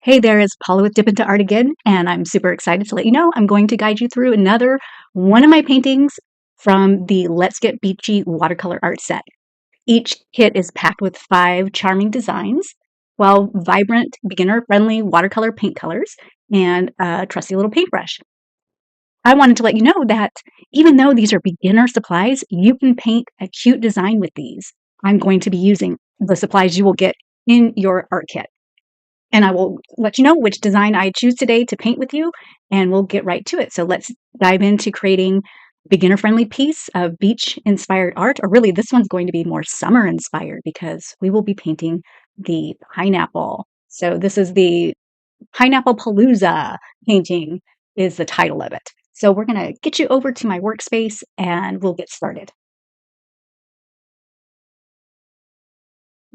Hey there, it's Paula with Dip Into Art again, and I'm super excited to let you know I'm going to guide you through another one of my paintings from the Let's Get Beachy watercolor art set. Each kit is packed with 5 charming designs, while vibrant, beginner-friendly watercolor paint colors, and a trusty little paintbrush. I wanted to let you know that even though these are beginner supplies, you can paint a cute design with these. I'm going to be using the supplies you will get in your art kit. And I will let you know which design I choose today to paint with you, and we'll get right to it. So let's dive into creating beginner-friendly piece of beach-inspired art, or really this one's going to be more summer-inspired because we will be painting the pineapple. So this is the Pineapple Palooza painting is the title of it. So we're gonna get you over to my workspace and we'll get started.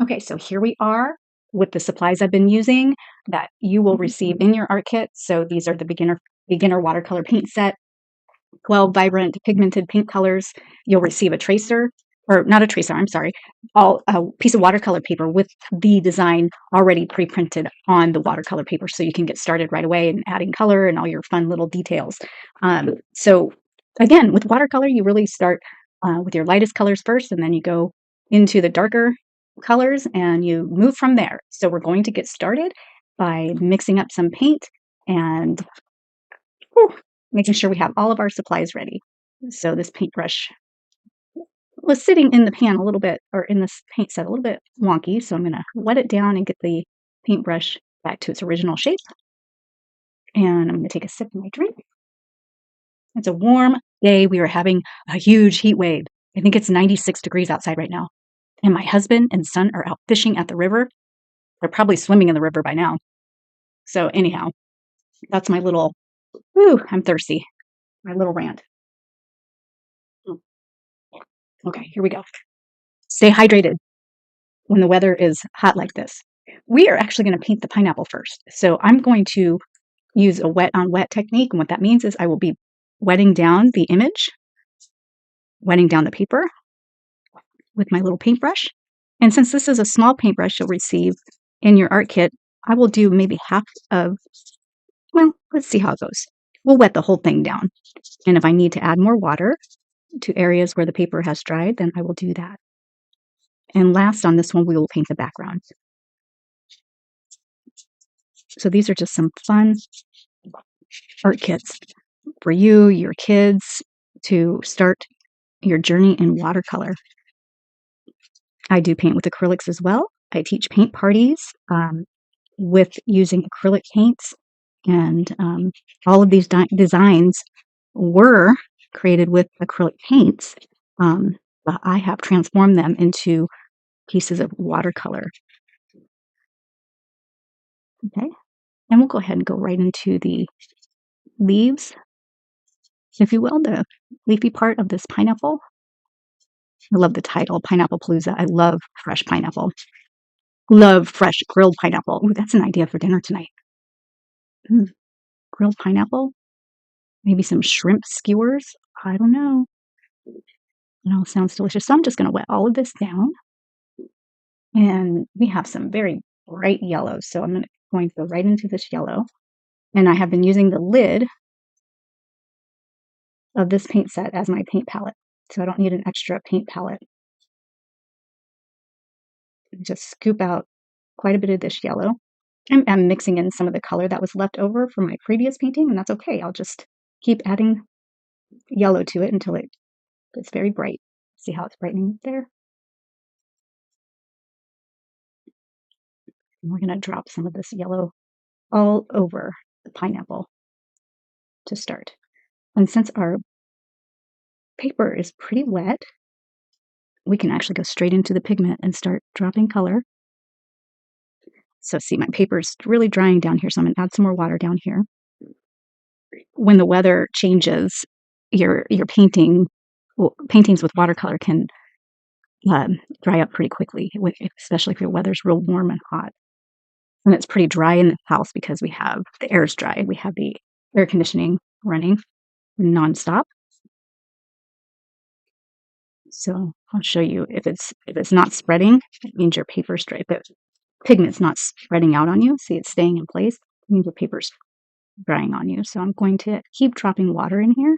Okay, so here we are with the supplies I've been using that you will receive in your art kit. So these are the beginner watercolor paint set, 12 vibrant pigmented paint colors. You'll receive a tracer, or not a tracer, I'm sorry, a piece of watercolor paper with the design already pre-printed on the watercolor paper so you can get started right away and adding color and all your fun little details. So again, with watercolor, you really start with your lightest colors first, and then you go into the darker colors and you move from there. So we're going to get started by mixing up some paint and making sure we have all of our supplies ready. So this paintbrush was sitting in the pan a little bit, or in this paint set a little bit wonky, so I'm going to wet it down and get the paintbrush back to its original shape. And I'm going to take a sip of my drink. It's a warm day. We are having a huge heat wave. I think it's 96 degrees outside right now. And my husband and son are out fishing at the river. They're probably swimming in the river by now. So anyhow, that's my little, I'm thirsty, my little rant. Okay, here we go. Stay hydrated when the weather is hot like this. We are actually going to paint the pineapple first. So I'm going to use a wet on wet technique. And what that means is I will be wetting down the image, wetting down the paper with my little paintbrush. And since this is a small paintbrush you'll receive in your art kit, I will do maybe half of, well, let's see how it goes. We'll wet the whole thing down. And if I need to add more water to areas where the paper has dried, then I will do that. And last on this one, we will paint the background. So these are just some fun art kits for you, your kids, to start your journey in watercolor. I do paint with acrylics as well. I teach paint parties with using acrylic paints, and all of these designs were created with acrylic paints, but I have transformed them into pieces of watercolor. Okay, and we'll go ahead and go right into the leaves, if you will, the leafy part of this pineapple. I love the title, Pineapple Palooza. I love fresh pineapple. Love fresh grilled pineapple. Ooh, that's an idea for dinner tonight. Grilled pineapple, maybe some shrimp skewers. I don't know. It all sounds delicious. So I'm just going to wet all of this down. And we have some very bright yellows. So I'm going to go right into this yellow. And I have been using the lid of this paint set as my paint palette. So I don't need an extra paint palette. Just scoop out quite a bit of this yellow. I'm mixing in some of the color that was left over from my previous painting, and that's okay. I'll just keep adding yellow to it until it gets very bright. See how it's brightening there? And we're going to drop some of this yellow all over the pineapple to start. And since our paper is pretty wet, we can actually go straight into the pigment and start dropping color. So see, my paper is really drying down here, so I'm going to add some more water down here. When the weather changes, your paintings with watercolor can dry up pretty quickly, especially if your weather's real warm and hot. And it's pretty dry in the house because the air is dry. We have the air conditioning running nonstop. So I'll show you if it's not spreading, it means your paper's dry. If it pigment's not spreading out on you. See, it's staying in place. It means your paper's drying on you. So I'm going to keep dropping water in here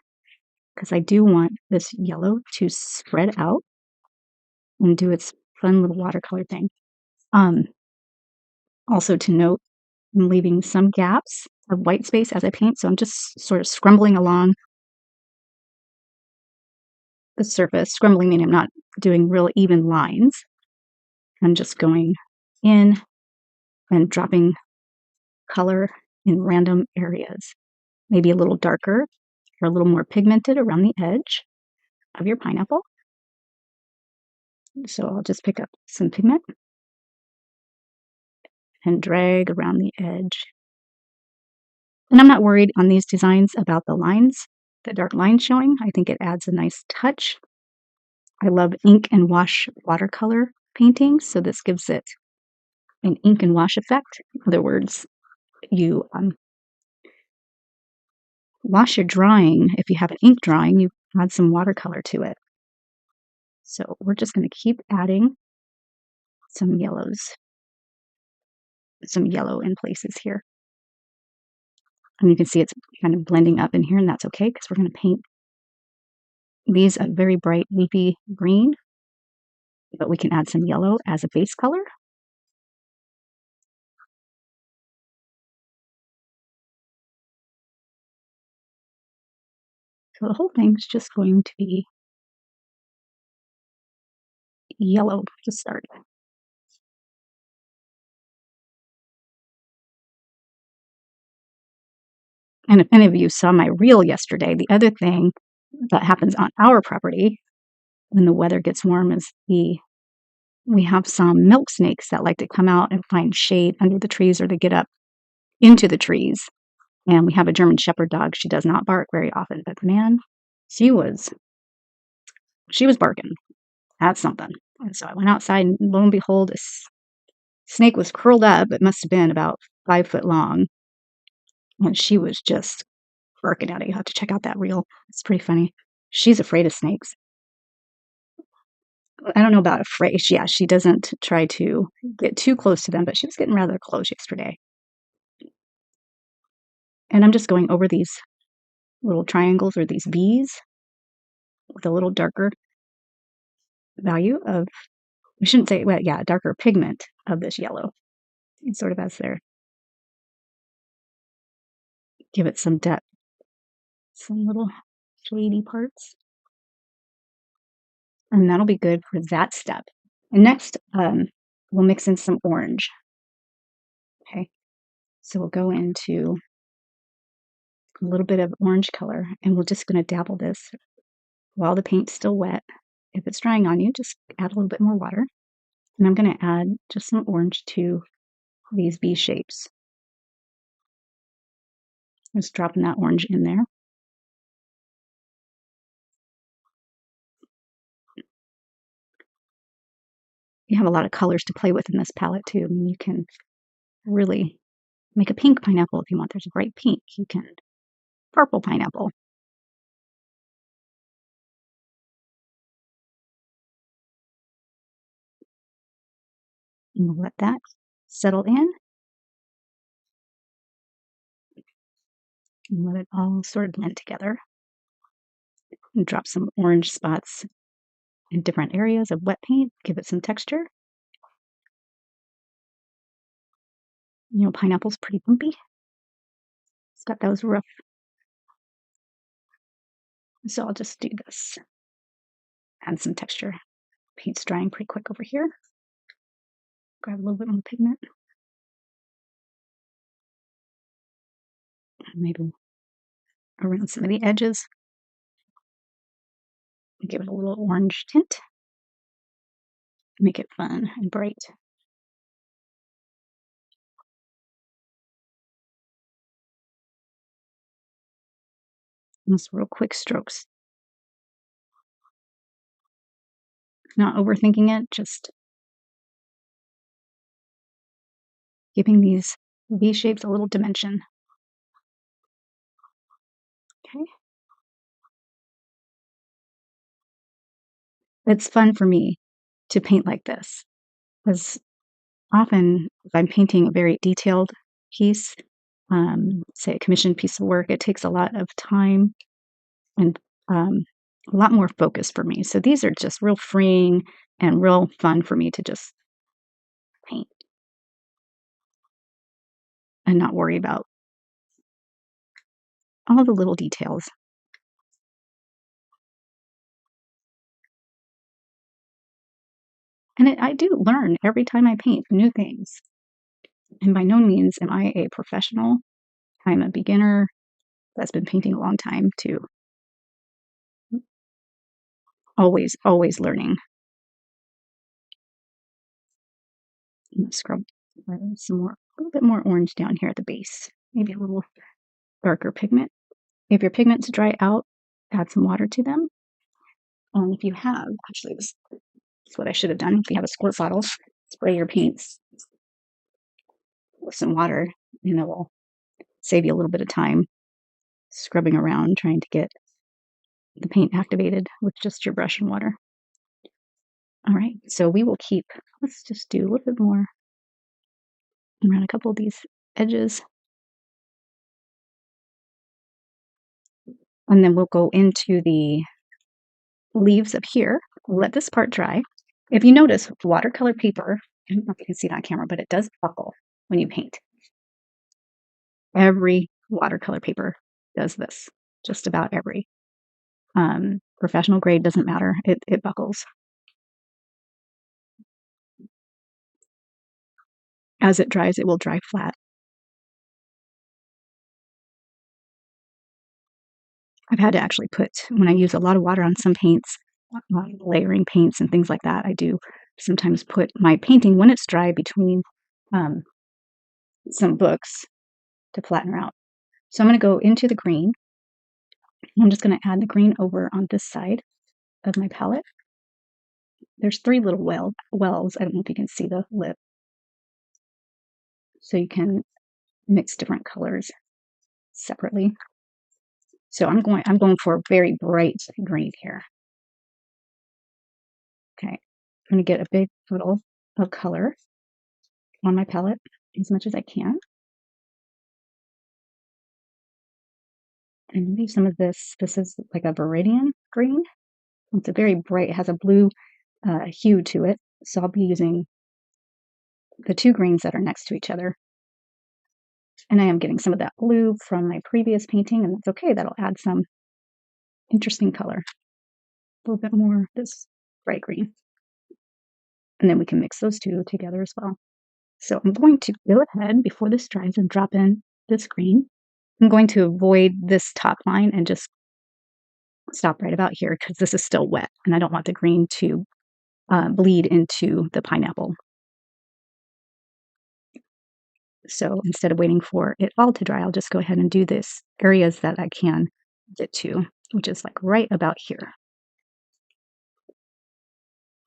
because I do want this yellow to spread out and do its fun little watercolor thing. Also to note, I'm leaving some gaps of white space as I paint, so I'm just sort of scrumbling along the surface. Scrumbling meaning I'm not doing real even lines. I'm just going in and dropping color in random areas, maybe a little darker or a little more pigmented around the edge of your pineapple. So I'll just pick up some pigment and drag around the edge. And I'm not worried on these designs about the lines, the dark lines showing. I think it adds a nice touch. I love ink and wash watercolor painting, so this gives it an ink and wash effect. In other words, you wash your drawing. If you have an ink drawing, you add some watercolor to it. So we're just going to keep adding some yellows, some yellow in places here. And you can see it's kind of blending up in here, and that's okay because we're going to paint these a very bright leafy green, but we can add some yellow as a base color. So the whole thing's just going to be yellow to start. And if any of you saw my reel yesterday, the other thing that happens on our property when the weather gets warm is we have some milk snakes that like to come out and find shade under the trees, or to get up into the trees. And we have a German Shepherd dog. She does not bark very often, but man, she was barking at something. And so I went outside, and lo and behold, a snake was curled up. It must have been about 5 foot long. And she was just barking at it. You have to check out that reel. It's pretty funny. She's afraid of snakes. I don't know about afraid. Yeah, she doesn't try to get too close to them, but she was getting rather close yesterday. And I'm just going over these little triangles or these V's with a little darker value of, we shouldn't say, well, yeah, darker pigment of this yellow. It's sort of as there. Give it some depth, some little shady parts. And that'll be good for that step. And next, we'll mix in some orange. Okay, so we'll go into a little bit of orange color, and we're just going to dabble this while the paint's still wet. If it's drying on you, just add a little bit more water. And I'm going to add just some orange to these V shapes. Just dropping that orange in there. You have a lot of colors to play with in this palette too. I mean, you can really make a pink pineapple if you want. There's a bright pink. You can purple pineapple. And we'll let that settle in. And let it all sort of blend together. And drop some orange spots in different areas of wet paint. Give it some texture. You know, pineapple's pretty bumpy. It's got those rough. So I'll just do this. Add some texture. Paint's drying pretty quick over here. Grab a little bit more pigment. Maybe around some of the edges. Give it a little orange tint. Make it fun and bright. Just real quick strokes. Not overthinking it, just giving these V shapes a little dimension. Okay. It's fun for me to paint like this, because often if I'm painting a very detailed piece, say a commissioned piece of work, it takes a lot of time and a lot more focus for me. So these are just real freeing and real fun for me to just paint and not worry about all the little details. And I do learn every time I paint new things. And by no means am I a professional. I'm a beginner that's been painting a long time too. Always learning. I'm gonna scrub some more, a little bit more orange down here at the base. Maybe a little darker pigment. If your pigments dry out, add some water to them. And if you have, actually, this is what I should have done. If you have a squirt bottle, spray your paints with some water, and it will save you a little bit of time scrubbing around trying to get the paint activated with just your brush and water. All right, so we will keep, let's just do a little bit more around a couple of these edges. And then we'll go into the leaves up here. Let this part dry. If you notice, watercolor paper, I don't know if you can see it on camera, but it does buckle when you paint. Every watercolor paper does this, just about every. Professional grade doesn't matter, it buckles. As it dries, it will dry flat. I've had to actually put, when I use a lot of water on some paints, layering paints and things like that, I do sometimes put my painting when it's dry between some books to flatten her out. So I'm going to go into the green. I'm just going to add the green over on this side of my palette. There's three little wells. I don't know if you can see the lip. So you can mix different colors separately. So I'm going for a very bright green here. Okay, I'm going to get a big puddle of color on my palette as much as I can. And maybe some of this is like a viridian green. It's a very bright, it has a blue hue to it. So I'll be using the two greens that are next to each other. And I am getting some of that blue from my previous painting, and that's okay. That'll add some interesting color. A little bit more of this bright green. And then we can mix those two together as well. So I'm going to go ahead before this dries and drop in this green. I'm going to avoid this top line and just stop right about here because this is still wet and I don't want the green to bleed into the pineapple. So instead of waiting for it all to dry, I'll just go ahead and do this areas that I can get to, which is like right about here.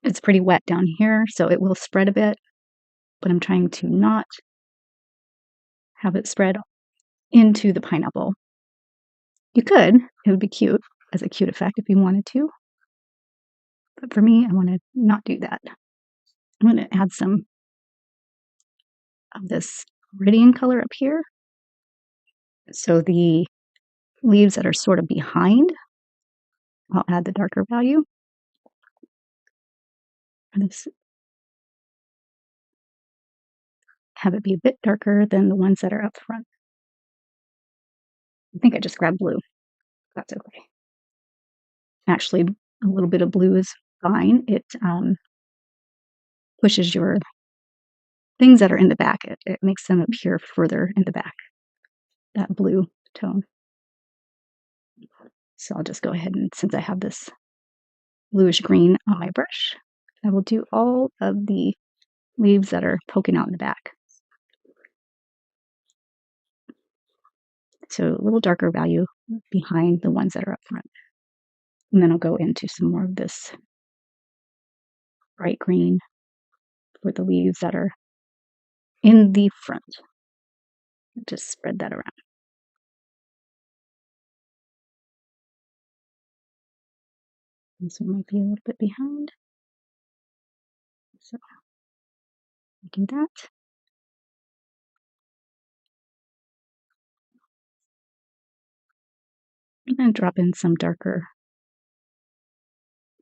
It's pretty wet down here, so it will spread a bit, but I'm trying to not have it spread into the pineapple. You could, it would be cute as a cute effect if you wanted to. But for me, I want to not do that. I'm going to add some of this viridian color up here. So the leaves that are sort of behind, I'll add the darker value. And have it be a bit darker than the ones that are up front. I think I just grabbed blue. That's okay. Actually, a little bit of blue is fine. It pushes your things that are in the back. It makes them appear further in the back, that blue tone. So I'll just go ahead and, since I have this bluish green on my brush, I will do all of the leaves that are poking out in the back. So a little darker value behind the ones that are up front. And then I'll go into some more of this bright green for the leaves that are in the front. Just spread that around. This one might be a little bit behind. So Do that. And then drop in some darker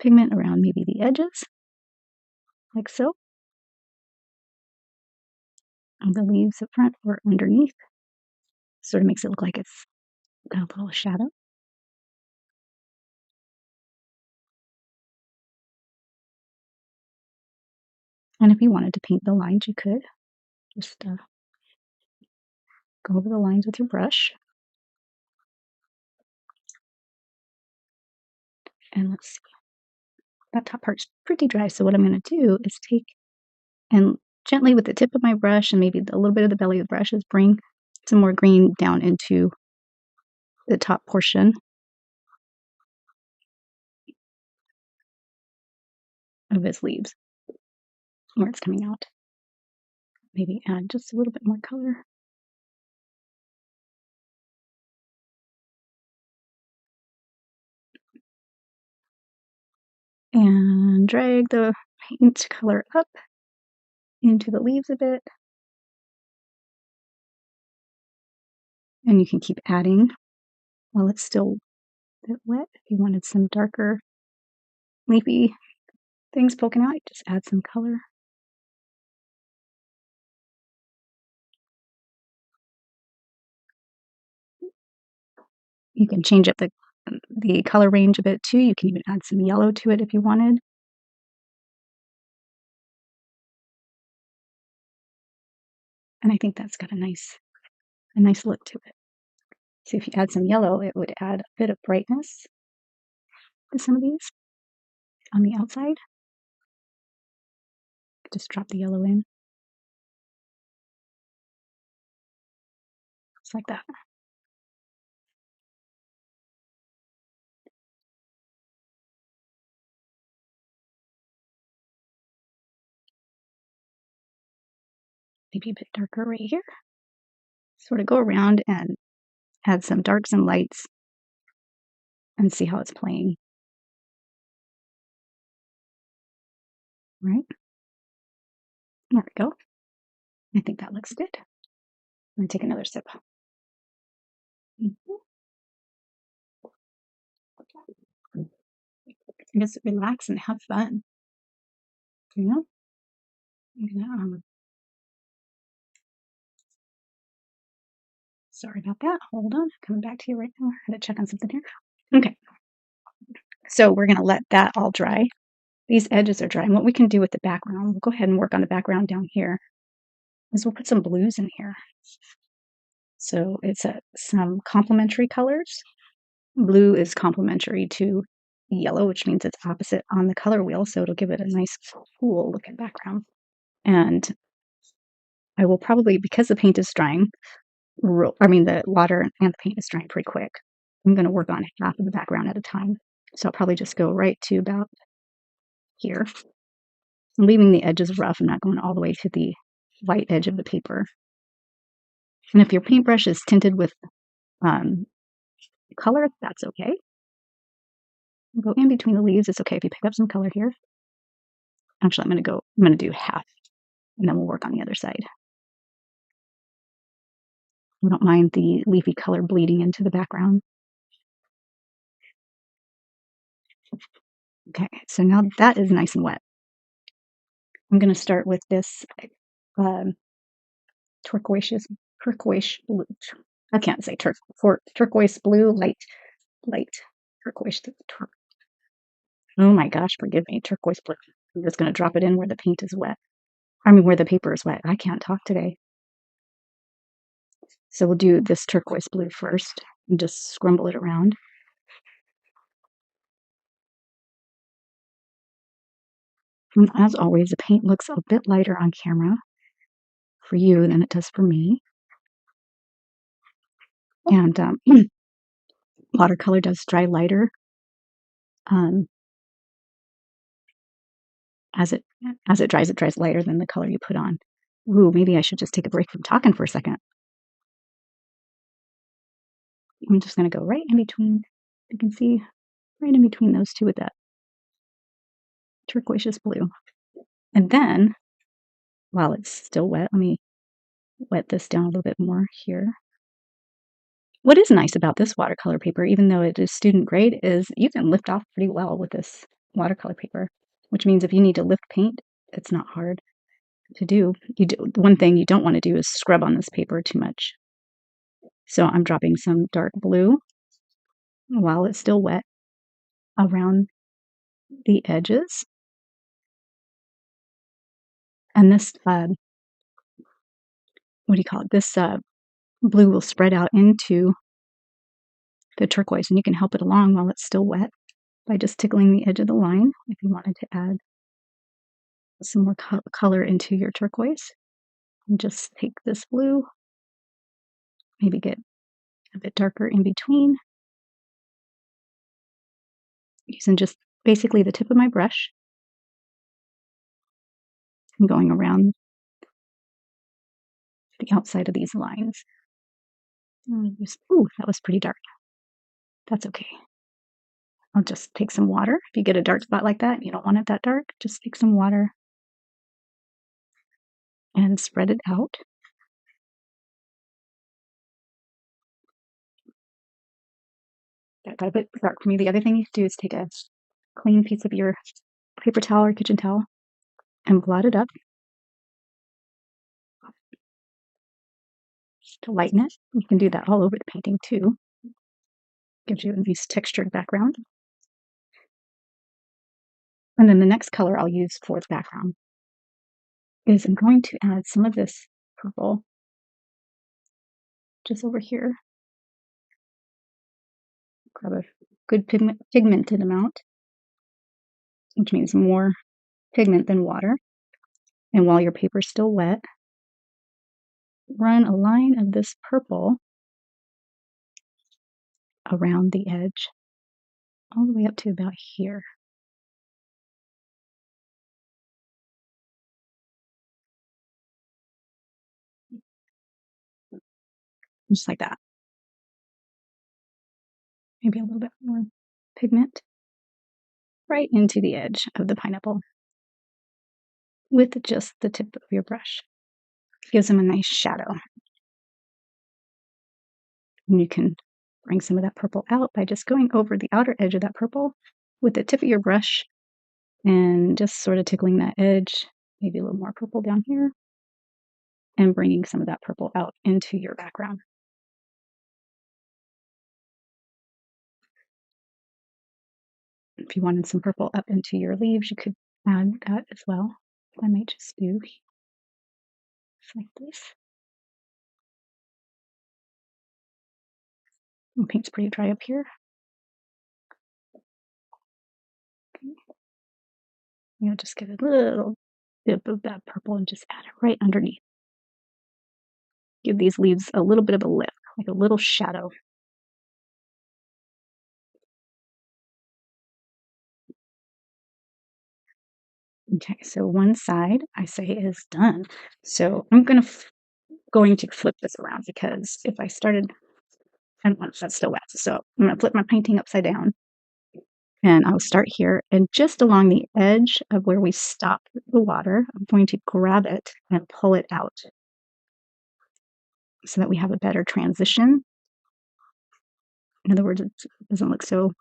pigment around maybe the edges, like so, of the leaves up front or underneath. Sort of makes it look like it's got a little shadow. And if you wanted to paint the lines, you could just go over the lines with your brush. And let's see, that top part's pretty dry. So what I'm going to do is take and gently with the tip of my brush and maybe a little bit of the belly of the brush is bring some more green down into the top portion of his leaves where it's coming out. Maybe add just a little bit more color. And drag the paint color up into the leaves a bit. And you can keep adding while it's still a bit wet. If you wanted some darker leafy things poking out, just add some color. You can change up the color range a bit too. You can even add some yellow to it if you wanted. And I think that's got a nice look to it. So if you add some yellow, it would add a bit of brightness to some of these on the outside. Just drop the yellow in. Just like that. Maybe a bit darker right here. Sort of go around and add some darks and lights and see how it's playing. Right? There we go. I think that looks good. I'm going to take another sip. Just relax and have fun. You know? Sorry about that. Hold on. Coming back to you right now. I had to check on something here. Okay. So we're going to let that all dry. These edges are dry. And what we can do with the background, we'll go ahead and work on the background down here, is we'll put some blues in here. So it's some complementary colors. Blue is complementary to yellow, which means it's opposite on the color wheel. So it'll give it a nice, cool looking background. And I will probably, because the paint is drying, the water and the paint is drying pretty quick, I'm going to work on half of the background at a time. So I'll probably just go right to about here. I'm leaving the edges rough. I'm not going all the way to the white edge of the paper. And if your paintbrush is tinted with color, that's okay. Go in between the leaves. It's okay if you pick up some color here. Actually, I'm going to do half, and then we'll work on the other side. We don't mind the leafy color bleeding into the background. Okay, so now that is nice and wet. I'm going to start with this turquoise blue. I can't say turquoise blue, light turquoise. Oh my gosh, forgive me, turquoise blue. I'm just going to drop it in where the paint is wet. Where the paper is wet. I can't talk today. So we'll do this turquoise blue first and just scrumble it around. And as always, the paint looks a bit lighter on camera for you than it does for me. And watercolor does dry lighter as it dries. It dries lighter than the color you put on. Ooh, maybe I should just take a break from talking for a second. I'm just going to go right in between. You can see right in between those two with that turquoise blue. And then while it's still wet. Let me wet this down a little bit more here. What is nice about this watercolor paper, even though it is student grade, is you can lift off pretty well with this watercolor paper, which means if you need to lift paint, it's not hard to do. One thing you don't want to do is scrub on this paper too much. So I'm dropping some dark blue while it's still wet around the edges. And this, what do you call it? This blue will spread out into the turquoise, and you can help it along while it's still wet by just tickling the edge of the line if you wanted to add some more color into your turquoise. And just take this blue, maybe get a bit darker in between, using just basically the tip of my brush and going around the outside of these lines. Ooh, that was pretty dark. That's okay. I'll just take some water. If you get a dark spot like that, you don't want it that dark, just take some water and spread it out. That got a bit dark for me. The other thing you can do is take a clean piece of your paper towel or kitchen towel and blot it up to lighten it. You can do that all over the painting too. Gives you a nice textured background. And then the next color I'll use for the background is I'm going to add some of this purple just over here. Grab a good pigmented amount, which means more pigment than water. And while your paper's still wet, run a line of this purple around the edge, all the way up to about here. Just like that. Maybe a little bit more pigment right into the edge of the pineapple with just the tip of your brush. Gives them a nice shadow. And you can bring some of that purple out by just going over the outer edge of that purple with the tip of your brush and just sort of tickling that edge, maybe a little more purple down here, and bringing some of that purple out into your background. If you wanted some purple up into your leaves, you could add that as well. I might just do like this. The paint's pretty dry up here. Okay. You know, just get a little bit of that purple and just add it right underneath. Give these leaves a little bit of a lift, like a little shadow. Okay, so one side I say is done. So I'm going to flip this around, because if I started, I don't want that's still wet. So I'm going to flip my painting upside down, and I'll start here, and just along the edge of where we stop the water, I'm going to grab it and pull it out so that we have a better transition. In other words, it doesn't look so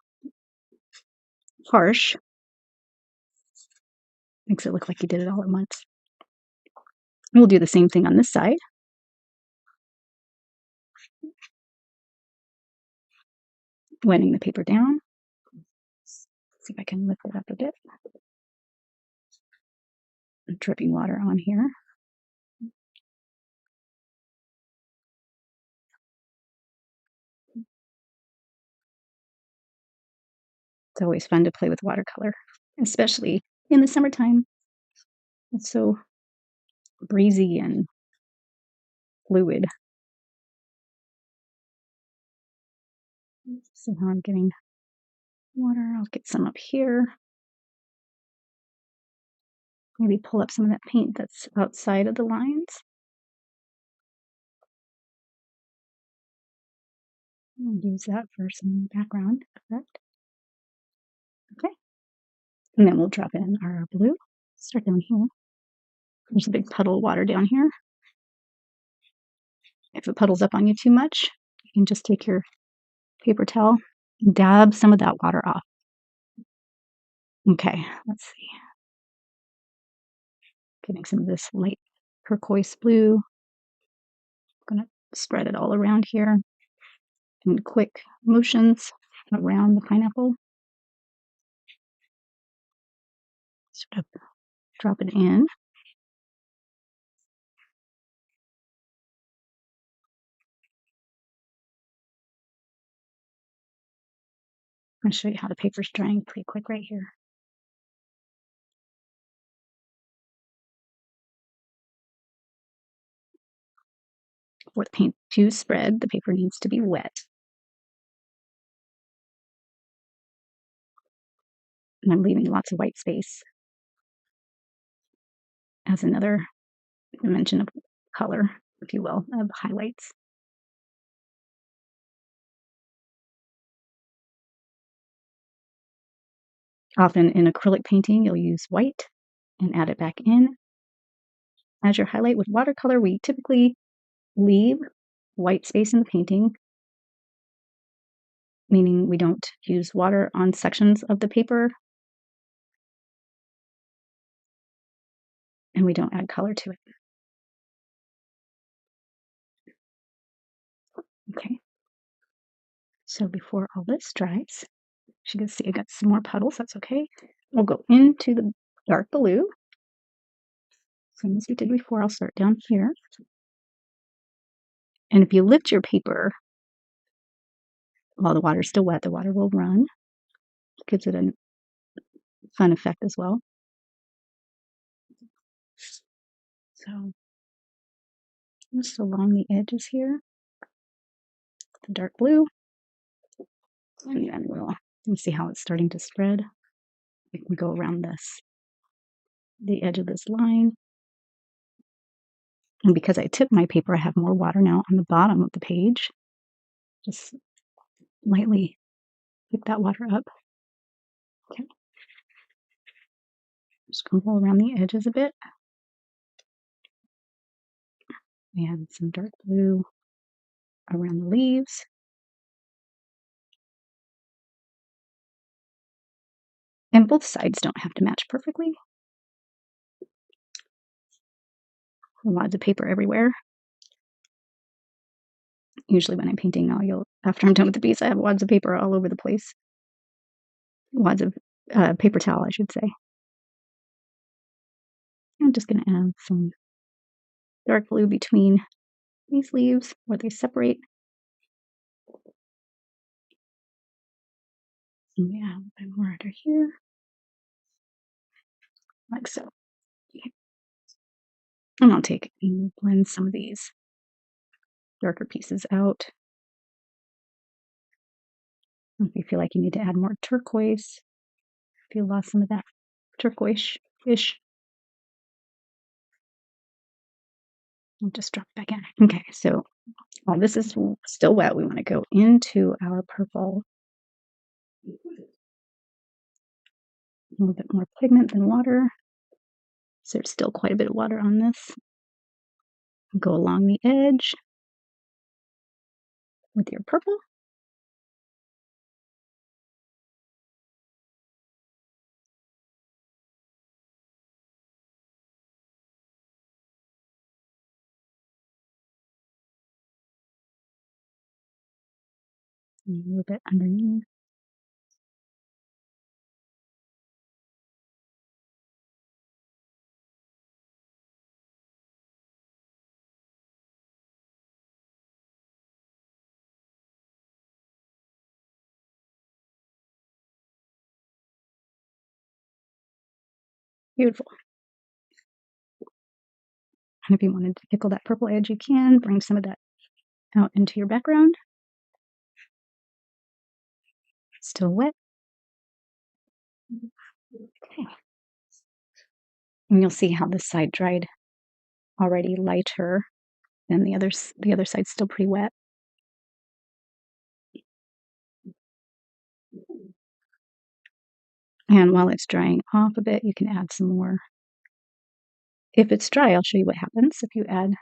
harsh. Makes it look like you did it all at once. And we'll do the same thing on this side. Wetting the paper down. See if I can lift it up a bit. Dripping water on here. It's always fun to play with watercolor, especially in the summertime. It's so breezy and fluid. See how I'm getting water? I'll get some up here. Maybe pull up some of that paint that's outside of the lines. I'll use that for some background effect. Okay. And then we'll drop in our blue. Start down here. There's a big puddle of water down here. If it puddles up on you too much, you can just take your paper towel and dab some of that water off. Okay, let's see. Getting some of this light turquoise blue. I'm gonna spread it all around here in quick motions around the pineapple. Sort of drop it in. I'm gonna show you how the paper's drying pretty quick right here. For the paint to spread, the paper needs to be wet. And I'm leaving lots of white space as another dimension of color, if you will, of highlights. Often in acrylic painting, you'll use white and add it back in as your highlight. With watercolor, we typically leave white space in the painting, meaning we don't use water on sections of the paper and we don't add color to it. Okay, so before all this dries, as you can see, I got some more puddles, that's okay. We'll go into the dark blue, same as we did before. I'll start down here. And if you lift your paper while the water's still wet, the water will run. Gives it a fun effect as well. So just along the edges here, the dark blue, and then we'll see how it's starting to spread. We can go around the edge of this line. And because I tipped my paper, I have more water now on the bottom of the page. Just lightly pick that water up. Okay. Sprinkle around the edges a bit. We add some dark blue around the leaves. And both sides don't have to match perfectly. Wads of paper everywhere. Usually when I'm painting now, after I'm done with the piece, I have wads of paper all over the place. Wads of paper towel, I should say. I'm just going to add some dark blue between these leaves where they separate. And we have a bit more under here, like so. Okay. And I'll take and blend some of these darker pieces out. If you feel like you need to add more turquoise, if you lost some of that turquoise-ish, I'll just drop it back in. Okay, so while this is still wet, we want to go into our purple. A little bit more pigment than water. So there's still quite a bit of water on this. Go along the edge with your purple. And a little bit underneath. Beautiful. And if you wanted to pickle that purple edge, you can. Bring some of that out into your background. Still wet. Okay. And you'll see how this side dried already lighter than the other side's still pretty wet. And while it's drying off a bit, you can add some more if it's dry, I'll show you what happens if you add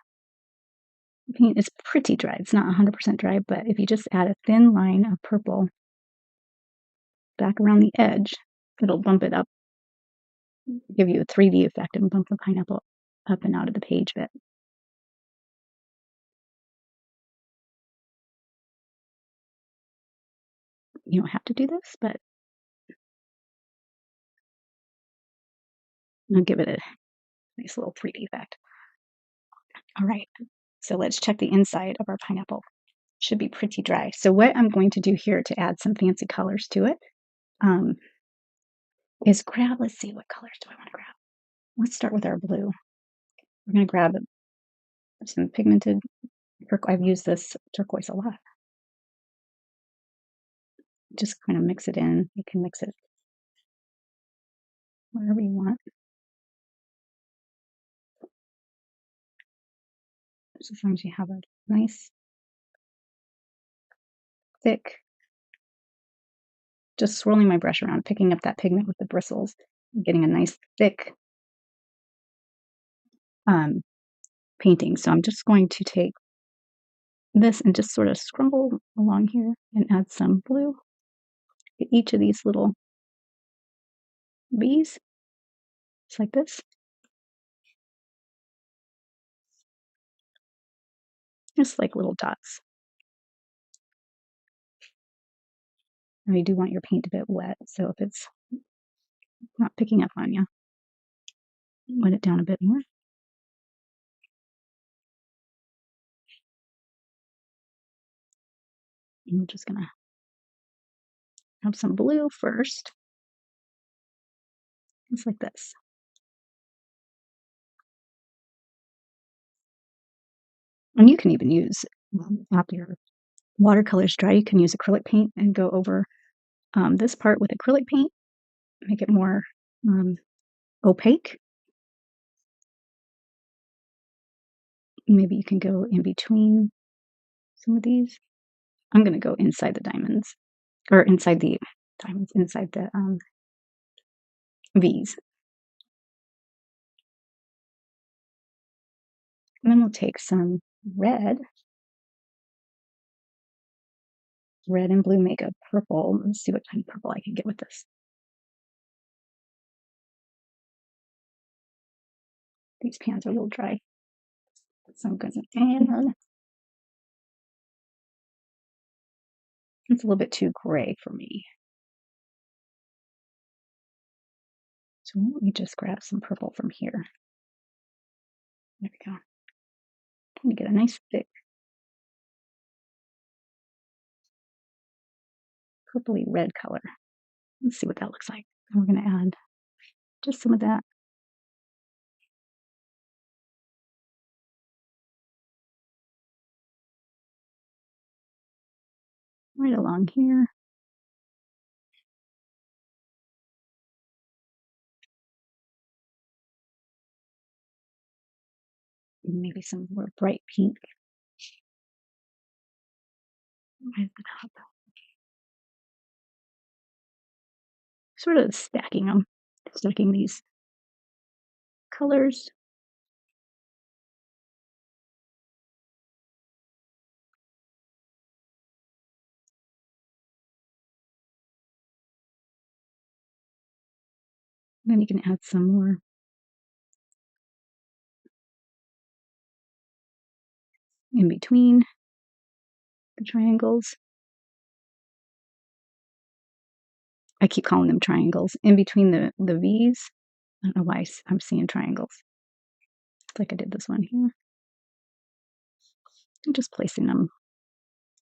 paint. It's pretty dry. It's not 100% dry, but if you just add a thin line of purple back around the edge, it'll bump it up, give you a 3D effect and bump the pineapple up and out of the page a bit. You don't have to do this, but I'll give it a nice little 3D effect. All right, so let's check the inside of our pineapple. Should be pretty dry. So what I'm going to do here to add some fancy colors to it is grab, let's see, what colors do I want to grab? Let's start with our blue. We're going to grab some pigmented turquoise. I've used this turquoise a lot. Just kind of mix it in. You can mix it wherever you want. As long as you have a nice, thick, just swirling my brush around, picking up that pigment with the bristles, getting a nice, thick painting. So I'm just going to take this and just sort of scrumble along here and add some blue to each of these little bees, just like this. Just like little dots. And you do want your paint a bit wet, so if it's not picking up on you, wet it down a bit more. And we're just gonna have some blue first, just like this. And you can even use, after your watercolor's dry, you can use acrylic paint and go over this part with acrylic paint, make it more opaque. Maybe you can go in between some of these. I'm going to go inside the diamonds, or inside the diamonds, inside the V's. And then we'll take some red. Red and blue make a purple. Let's see what kind of purple I can get with this. These pans are a little dry, so I'm going to add. It's a little bit too gray for me. So let me just grab some purple from here. There we go. I'm going to get a nice thick purpley red color. Let's see what that looks like. And we're going to add just some of that. Right along here. Maybe some more bright pink. Right at the top. Sort of stacking them, stacking these colors. Then you can add some more in between the triangles. I keep calling them triangles. In between the V's. I don't know why I'm seeing triangles. Like I did this one here. I'm just placing them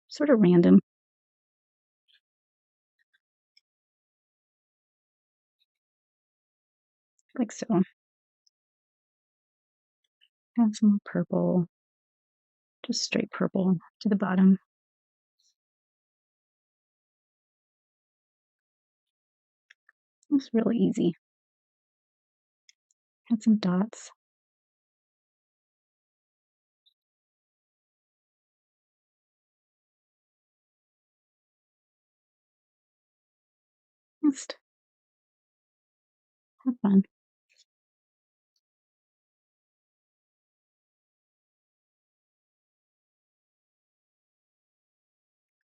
sort of random. Like so. Add some more purple. Just straight purple to the bottom. It's really easy. Add some dots. Just have fun.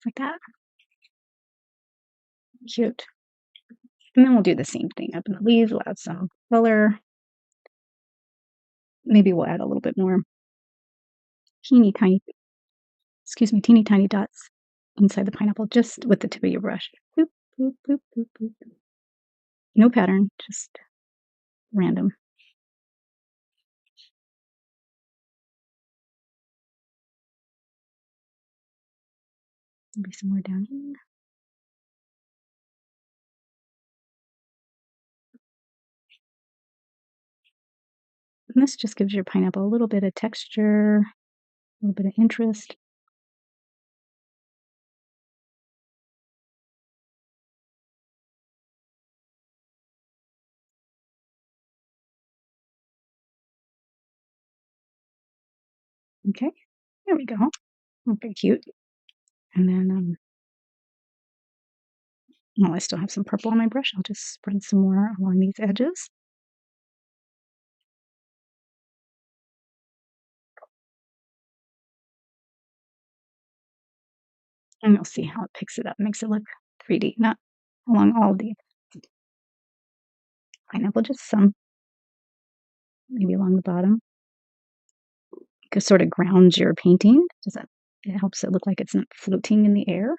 like that. Cute. And then we'll do the same thing up in the leaves. We'll add some color. Maybe we'll add a little bit more teeny tiny dots inside the pineapple, just with the tip of your brush. Boop, boop, boop, boop, boop. No pattern, just random. Maybe some more down here. And this just gives your pineapple a little bit of texture, a little bit of interest. Okay, there we go. Okay, cute. And then, well, I still have some purple on my brush. I'll just spread some more along these edges. And you'll see how it picks it up, makes it look 3D, not along all the pineapple, just some, maybe along the bottom. It sort of grounds your painting. It helps it look like it's not floating in the air.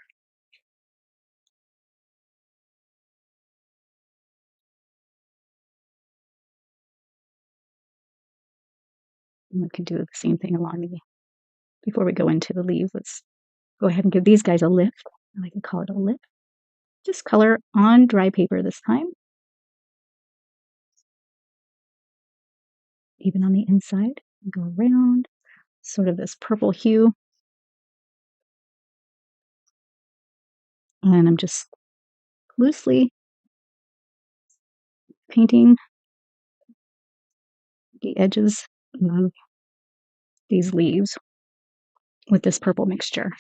And we can do the same thing along the, before we go into the leaves, let's go ahead and give these guys a lift. I like to call it a lift. Just color on dry paper this time. Even on the inside, go around, sort of this purple hue. And I'm just loosely painting the edges of these leaves with this purple mixture.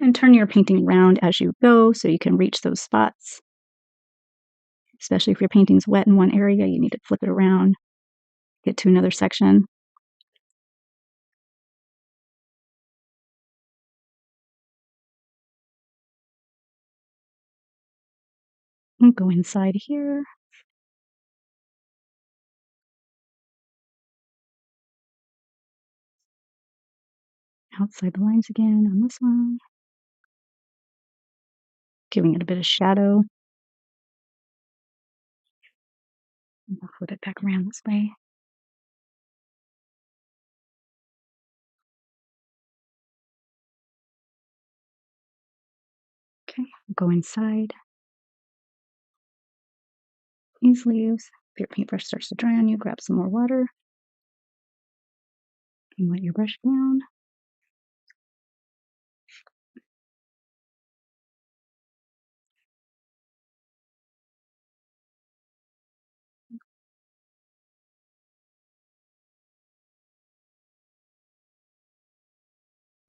And turn your painting around as you go so you can reach those spots. Especially if your painting's wet in one area, you need to flip it around, get to another section. And go inside here. Outside the lines again on this one. Giving it a bit of shadow. I'll flip it back around this way. Okay, go inside these leaves. If your paintbrush starts to dry on you, grab some more water and wet your brush down.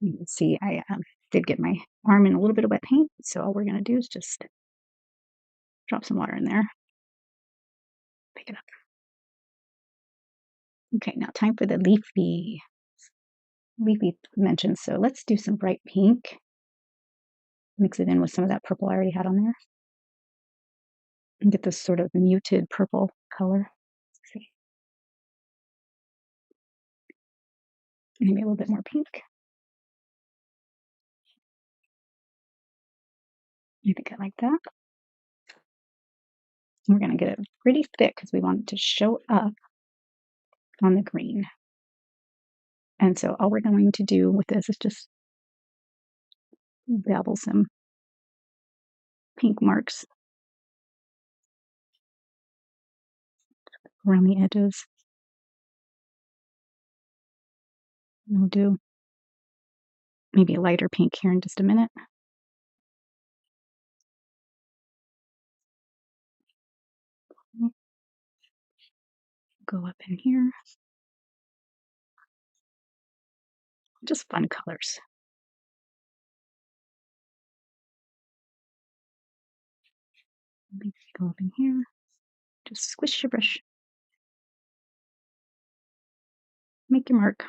You can see I did get my arm in a little bit of wet paint, so all we're going to do is just drop some water in there. Pick it up. Okay, now time for the leafy dimensions. So let's do some bright pink. Mix it in with some of that purple I already had on there. And get this sort of muted purple color. Let's see. Maybe a little bit more pink. I think I like that. And we're going to get it pretty thick because we want it to show up on the green. And so all we're going to do with this is just dabble some pink marks around the edges. And we'll do maybe a lighter pink here in just a minute. Go up in here. Just fun colors. Maybe go up in here. Just squish your brush. Make your mark.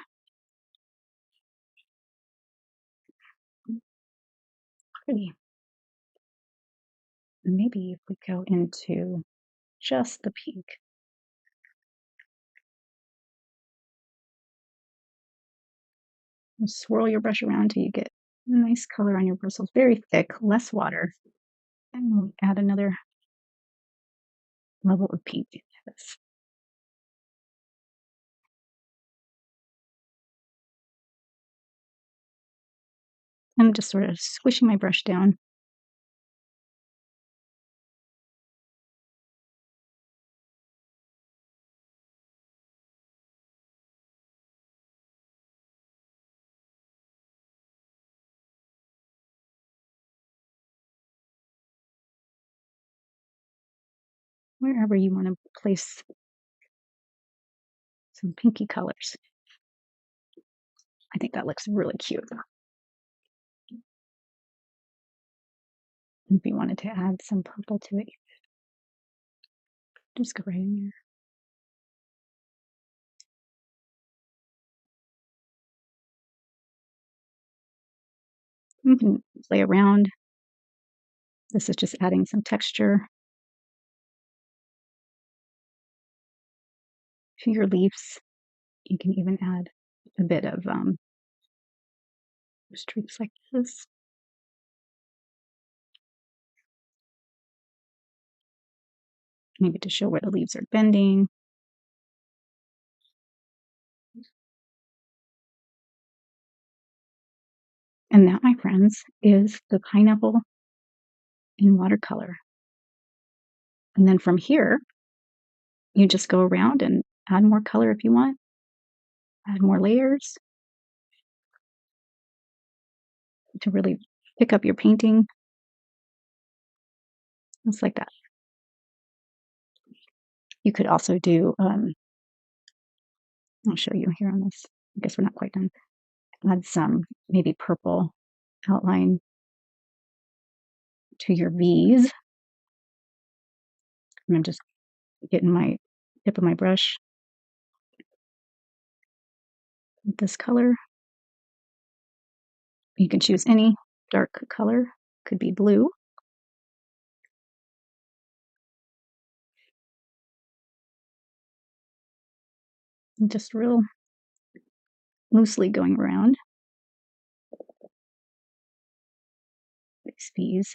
pretty. And maybe if we go into just the pink. And swirl your brush around till you get a nice color on your bristles. Very thick, less water. And we'll add another level of pink to this. I'm just sort of squishing my brush down. Wherever you want to place some pinky colors. I think that looks really cute. If you wanted to add some purple to it, just go right in there. You can play around. This is just adding some texture to your leaves. You can even add a bit of streaks like this. Maybe to show where the leaves are bending. And that, my friends, is the pineapple in watercolor. And then from here, you just go around and add more color if you want. Add more layers to really pick up your painting. Just like that. You could also do, I'll show you here on this. I guess we're not quite done. Add some maybe purple outline to your V's. And I'm just getting my tip of my brush with this color. You can choose any dark color, could be blue. And just real loosely going around these V's.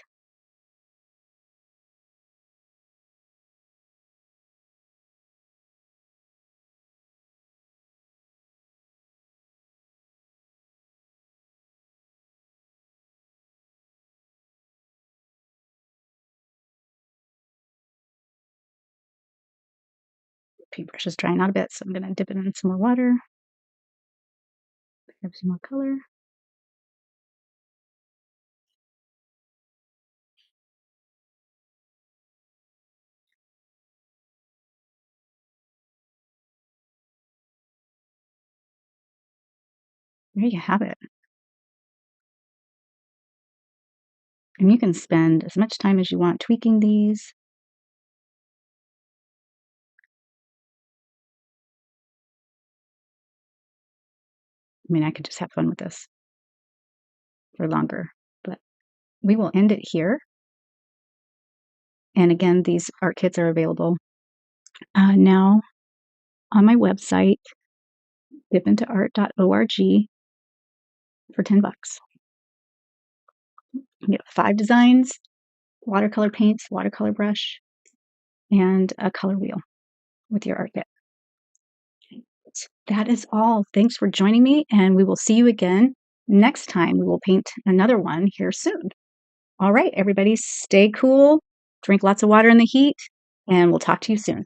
Paintbrush is drying out a bit, so I'm going to dip it in some more water. Have some more color. There you have it. And you can spend as much time as you want tweaking these. I mean, I could just have fun with this for longer, but we will end it here. And again, these art kits are available now on my website, dipintoart.org, for $10. You get 5 designs, watercolor paints, watercolor brush, and a color wheel with your art kit. That is all. Thanks for joining me, and we will see you again next time. We will paint another one here soon. All right, everybody, stay cool, drink lots of water in the heat, and we'll talk to you soon.